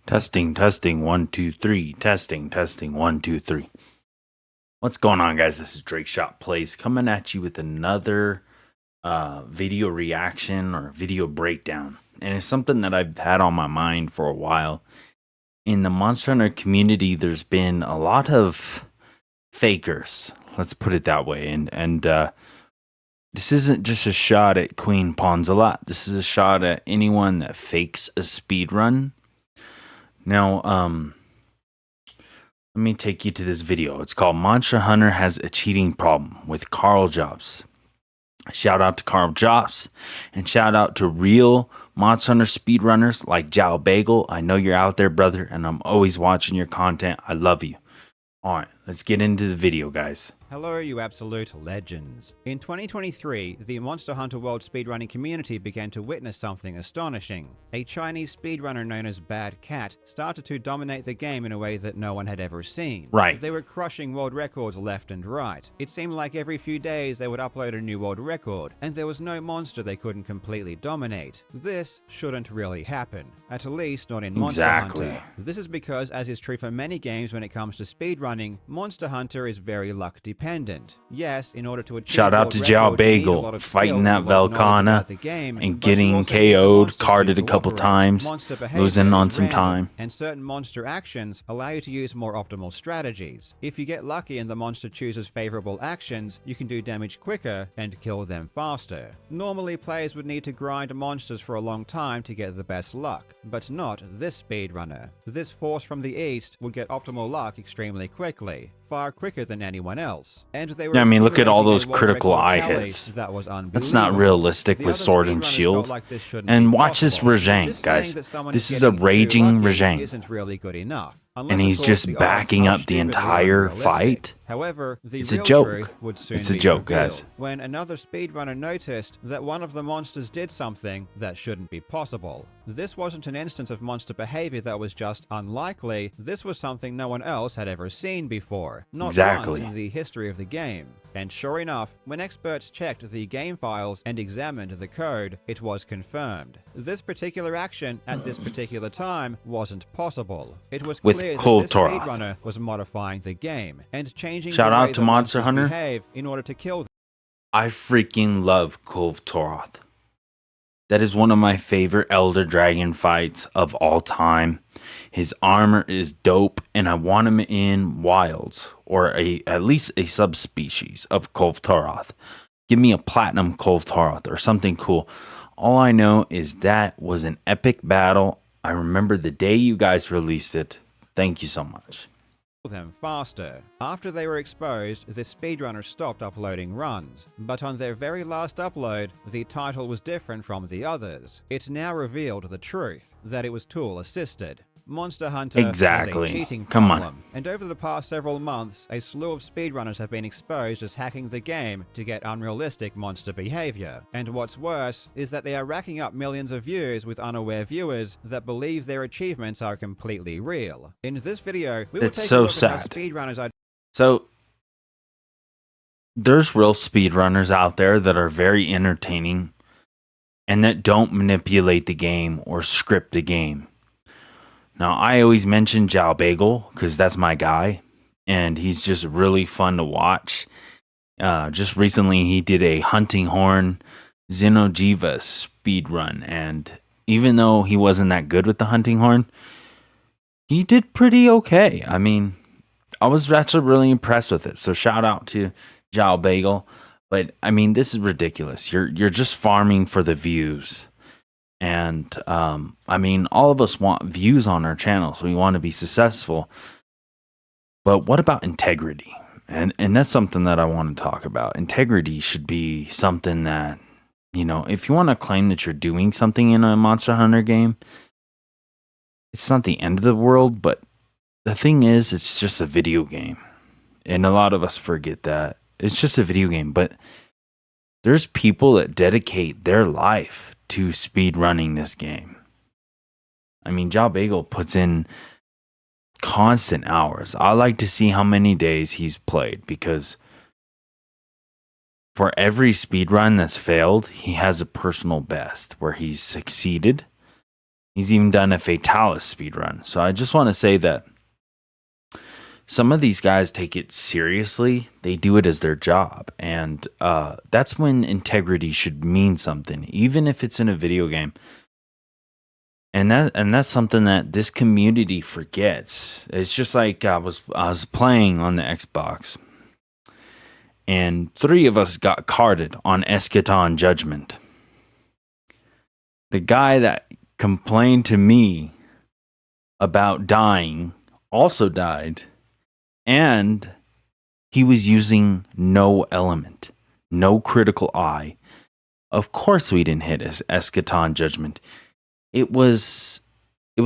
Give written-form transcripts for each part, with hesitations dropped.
Testing, 1, 2, 3. Testing, 1, 2, 3. What's going on, guys? This is Drake Shot Plays coming at you with another video reaction or video breakdown. And it's something that I've had on my mind for a while. In the Monster Hunter community, there's been a lot of fakers. Let's put it that way. And this isn't just a shot at Queen Ponzalot. This is a shot at anyone that fakes a speed run. Now, let me take you to this video. It's called Monster Hunter Has a Cheating Problem with Carl Jobs. Shout out to Carl Jobs and shout out to real Monster Hunter speedrunners like Jao Bagel. I know you're out there, brother, and I'm always watching your content. I love you. All right, let's get into the video, guys. Hello, you absolute legends. In 2023, the Monster Hunter World speedrunning community began to witness something astonishing. A Chinese speedrunner known as Bad Cat started to dominate the game in a way that no one had ever seen. Right. They were crushing world records left and right. It seemed like every few days they would upload a new world record, and there was no monster they couldn't completely dominate. This shouldn't really happen, at least not in Monster Hunter. This is because, as is true for many games when it comes to speedrunning, Monster Hunter is very luck dependent. Yes, in order to achieve shout out to Jao Bagel fighting that Velcana and getting KO'd, carded a couple times, losing on some time. And certain monster actions allow you to use more optimal strategies. If you get lucky and the monster chooses favorable actions, you can do damage quicker and kill them faster. Normally, players would need to grind monsters for a long time to get the best luck, but not this speedrunner. This force from the east would get optimal luck extremely quickly, far quicker than anyone else. And they were look at all those critical eye hits. That's not realistic with sword and shield. And watch this Rajang, guys. This is a raging Rajang. Isn't really good enough. And he's just backing up the entire fight. However, it's a joke. It's a joke, guys. When another speedrunner noticed that one of the monsters did something that shouldn't be possible. This wasn't an instance of monster behavior that was just unlikely. This was something no one else had ever seen before. Not once in the history of the game. And sure enough, when experts checked the game files and examined the code, it was confirmed. This particular action at this particular time wasn't possible. It was clear that this speedrunner was modifying the game and changing the way the monsters behave in order to kill them. I freaking love Kulve Toroth. That is one of my favorite Elder Dragon fights of all time. His armor is dope, and I want him in Wilds, or at least a subspecies of Kulve Toroth. Give me a platinum Kulve Toroth or something cool. All I know is that was an epic battle. I remember the day you guys released it. Thank you so much. Them faster. After they were exposed, the speedrunners stopped uploading runs, but on their very last upload, the title was different from the others. It now revealed the truth, that it was tool assisted. Monster Hunter is a cheating problem, and over the past several months, a slew of speedrunners have been exposed as hacking the game to get unrealistic monster behavior. And what's worse is that they are racking up millions of views with unaware viewers that believe their achievements are completely real. In this video, we will take a look at how speedrunners are. So, there's real speedrunners out there that are very entertaining and that don't manipulate the game or script the game. Now, I always mention Jao Bagel because that's my guy, and he's just really fun to watch. Just recently, he did a Hunting Horn Xenojiva speed run, and even though he wasn't that good with the Hunting Horn, he did pretty okay. I mean, I was actually really impressed with it, so shout out to Jao Bagel. But, I mean, this is ridiculous. You're just farming for the views. And, I mean, all of us want views on our channel, so we want to be successful. But what about integrity? And that's something that I want to talk about. Integrity should be something that, you know, if you want to claim that you're doing something in a Monster Hunter game, it's not the end of the world, but the thing is, it's just a video game. And a lot of us forget that. It's just a video game, but there's people that dedicate their life to speed running this game. I mean, Jao Bagel puts in constant hours. I like to see how many days he's played, because for every speed run that's failed, he has a personal best where he's succeeded. He's even done a Fatalis speedrun. So I just want to say that some of these guys take it seriously. They do it as their job. And that's when integrity should mean something, even if it's in a video game. And that's something that this community forgets. It's just like I was playing on the Xbox, and 3 of us got carded on Eschaton Judgment. The guy that complained to me about dying also died, and he was using no element, no critical eye. Of course we didn't hit Eschaton Judgment. It was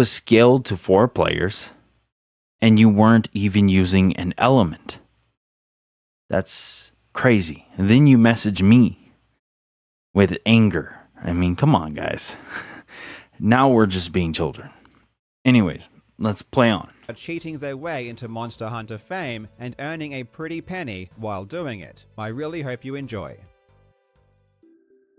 scaled to 4 players, and you weren't even using an element. That's crazy. And then you message me with anger. I mean, come on, guys. Now we're just being children. Anyways, let's play on. Cheating their way into Monster Hunter fame and earning a pretty penny while doing it. I really hope you enjoy.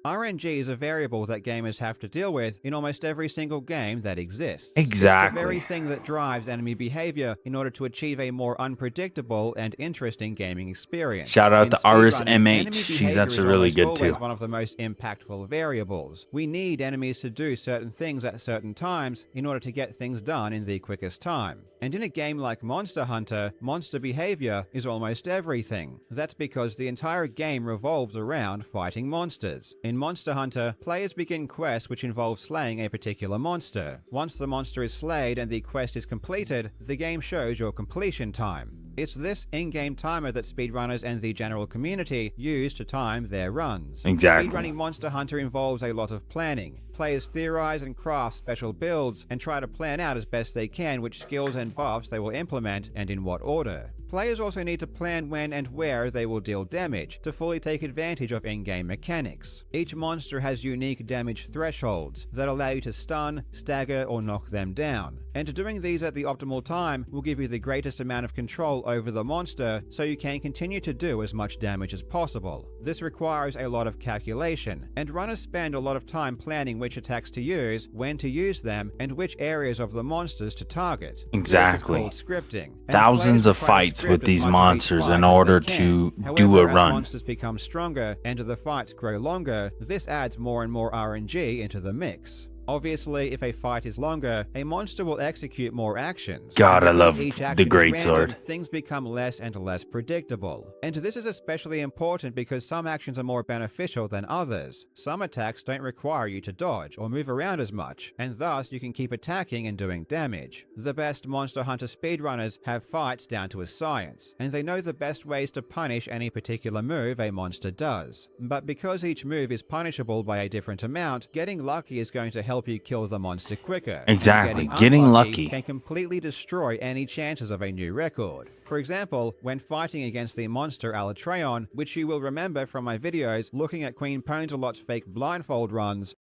RNG is a variable that gamers have to deal with in almost every single game that exists. Exactly. It's the very thing that drives enemy behavior in order to achieve a more unpredictable and interesting gaming experience. Shout out in to Aris speedrunning, enemy MH. She's behavior actually is really almost good always too. one of the most impactful variables. We need enemies to do certain things at certain times in order to get things done in the quickest time. And in a game like Monster Hunter, monster behavior is almost everything. That's because the entire game revolves around fighting monsters. In Monster Hunter, players begin quests which involve slaying a particular monster. Once the monster is slayed and the quest is completed, the game shows your completion time. It's this in-game timer that speedrunners and the general community use to time their runs. Exactly. Speedrunning Monster Hunter involves a lot of planning. Players theorize and craft special builds and try to plan out as best they can which skills and buffs they will implement and in what order. Players also need to plan when and where they will deal damage to fully take advantage of in-game mechanics. Each monster has unique damage thresholds that allow you to stun, stagger, or knock them down. And doing these at the optimal time will give you the greatest amount of control over the monster so you can continue to do as much damage as possible. This requires a lot of calculation, and runners spend a lot of time planning which attacks to use, when to use them, and which areas of the monsters to target. Exactly. This is called scripting. Thousands of fights with these monsters in order to do a As run. monsters become stronger and the fights grow longer, this adds more and more RNG into the mix. Obviously, if a fight is longer, a monster will execute more actions. God, I Because love each the action is Great random, Sword. Things become less and less predictable. And this is especially important because some actions are more beneficial than others. Some attacks don't require you to dodge or move around as much, and thus you can keep attacking and doing damage. The best Monster Hunter speedrunners have fights down to a science, and they know the best ways to punish any particular move a monster does. But because each move is punishable by a different amount, getting lucky is going to help you kill the monster quicker. Exactly. And Getting unlucky lucky can completely destroy any chances of a new record. For example, when fighting against the monster Alatreon, which you will remember from my videos looking at Queen Ponzalot's fake blindfold runs.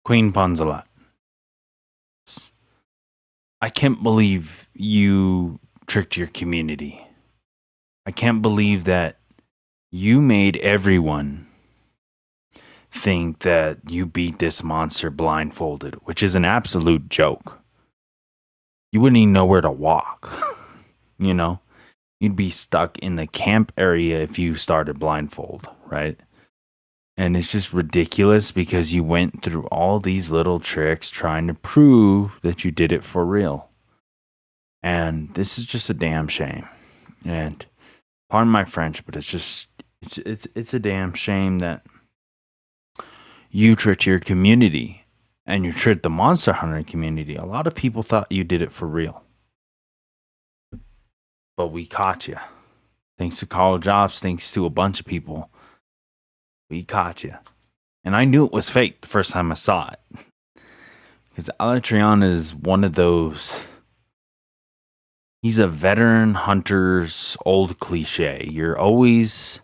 Queen Ponzalot. I can't believe you tricked your community. I can't believe that you made everyone think that you beat this monster blindfolded, which is an absolute joke. You wouldn't even know where to walk. You know? You'd be stuck in the camp area if you started blindfold, right? And it's just ridiculous because you went through all these little tricks trying to prove that you did it for real. And this is just a damn shame. And pardon my French, but it's a damn shame that you tricked your community and you tricked the Monster Hunter community. A lot of people thought you did it for real. But we caught you. Thanks to College Ops, thanks to a bunch of people. We caught you. And I knew it was fake the first time I saw it. Because Alatreon is one of those... He's a veteran hunter's old cliche. You're always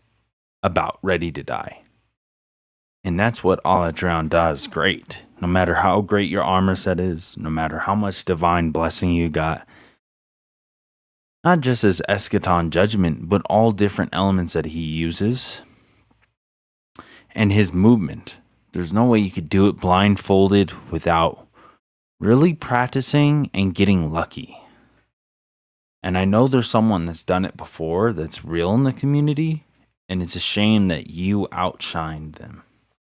about ready to die. And that's what Alatreon does great. No matter how great your armor set is, no matter how much divine blessing you got, not just his Eschaton judgment, but all different elements that he uses, and his movement. There's no way you could do it blindfolded without really practicing and getting lucky. And I know there's someone that's done it before that's real in the community, and it's a shame that you outshined them.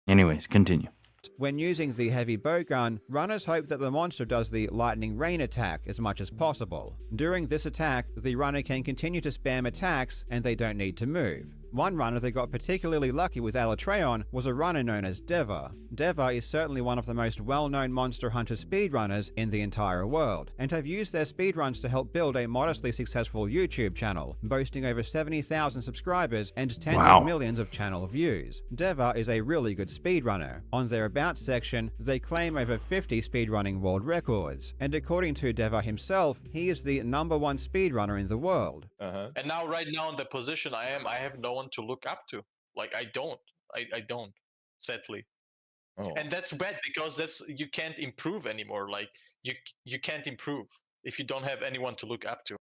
Anyways, continue. When using the heavy bow gun, runners hope that the monster does the lightning rain attack as much as possible. During this attack, the runner can continue to spam attacks and they don't need to move. One runner that got particularly lucky with Alatreon was a runner known as Deva. Deva is certainly one of the most well-known Monster Hunter speedrunners in the entire world, and have used their speedruns to help build a modestly successful YouTube channel, boasting over 70,000 subscribers and tens of millions of channel views. Deva is a really good speedrunner. On their About section, they claim over 50 speedrunning world records, and according to Deva himself, he is the #1 speedrunner in the world. And now, right now, in the position I am, I have no one to look up to. Like, I don't, sadly. Oh. And that's bad because you can't improve anymore. Like, you can't improve if you don't have anyone to look up to.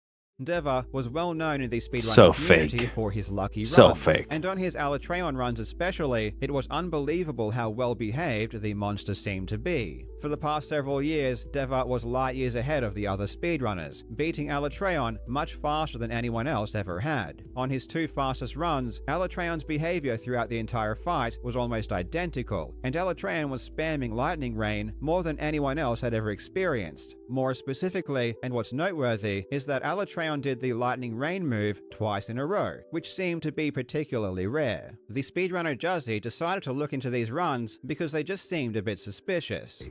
Deva was well known in the speedrunning So community fake. for his lucky runs. So fake. And on his Alatreon runs especially, it was unbelievable how well behaved the monster seemed to be. For the past several years, Deva was light years ahead of the other speedrunners, beating Alatreon much faster than anyone else ever had. On his 2 fastest runs, Alatreon's behavior throughout the entire fight was almost identical, and Alatreon was spamming lightning rain more than anyone else had ever experienced. More specifically, and what's noteworthy, is that Alatreon did the lightning rain move twice in a row, which seemed to be particularly rare. The speedrunner Juzzy decided to look into these runs because they just seemed a bit suspicious.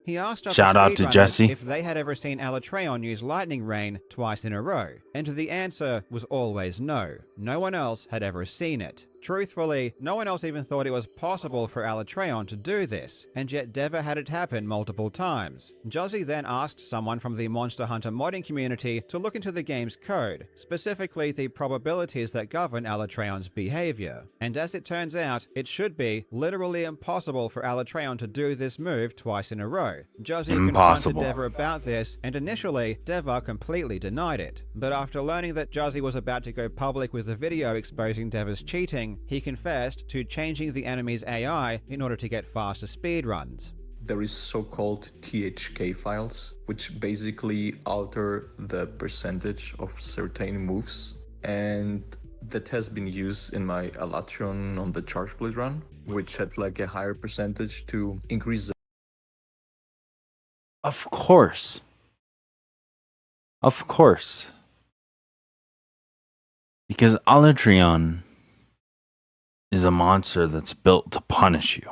He asked Shout out to Jesse if they had ever seen Alatreon use lightning rain twice in a row, and the answer was always no. No one else had ever seen it. Truthfully, no one else even thought it was possible for Alatreon to do this, and yet Deva had it happen multiple times. Juzzy then asked someone from the Monster Hunter modding community to look into the game's code, specifically the probabilities that govern Alatreon's behavior. And as it turns out, it should be literally impossible for Alatreon to do this move twice in a row. Juzzy confronted Deva about this, and initially, Deva completely denied it. But after learning that Juzzy was about to go public with a video exposing Deva's cheating, he confessed to changing the enemy's AI in order to get faster speedruns. There is so-called THK files, which basically alter the percentage of certain moves, and that has been used in my Alatreon on the Charge Blade run, which had like a higher percentage to increase the... Of course. Of course. Because Alatreon is a monster that's built to punish you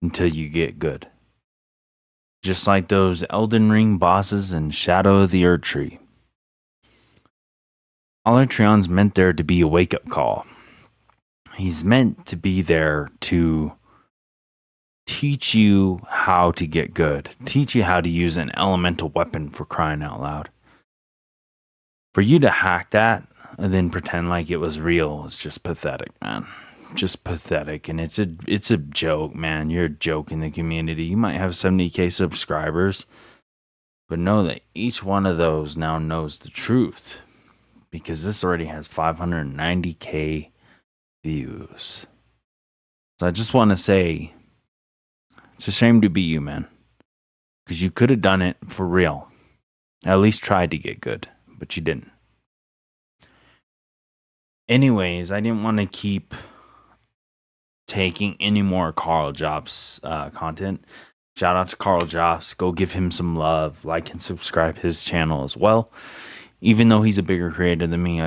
until you get good. Just like those Elden Ring bosses in Shadow of the Erdtree. Alatreon's meant there to be a wake-up call. He's meant to be there to teach you how to get good. Teach you how to use an elemental weapon, for crying out loud. For you to hack that and then pretend like it was real is just pathetic, man. Just pathetic. And it's a joke, man. You're a joke in the community. You might have 70k subscribers, but know that each one of those now knows the truth, because this already has 590k views. So I just want to say, it's a shame to be you, man, because you could have done it for real. At least tried to get good, but you didn't. Anyways, I didn't want to keep taking any more Carl Jobs content. Shout out to Carl Jobs. Go give him some love. Like and subscribe his channel as well. Even though he's a bigger creator than me,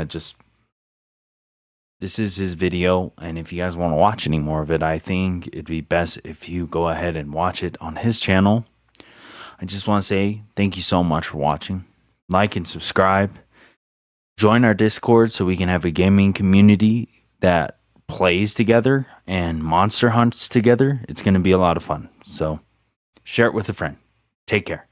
this is his video, and if you guys want to watch any more of it, I think it'd be best if you go ahead and watch it on his channel. I just want to say thank you so much for watching. Like and subscribe. Join our Discord so we can have a gaming community that plays together and monster hunts together. It's going to be a lot of fun. So share it with a friend. Take care.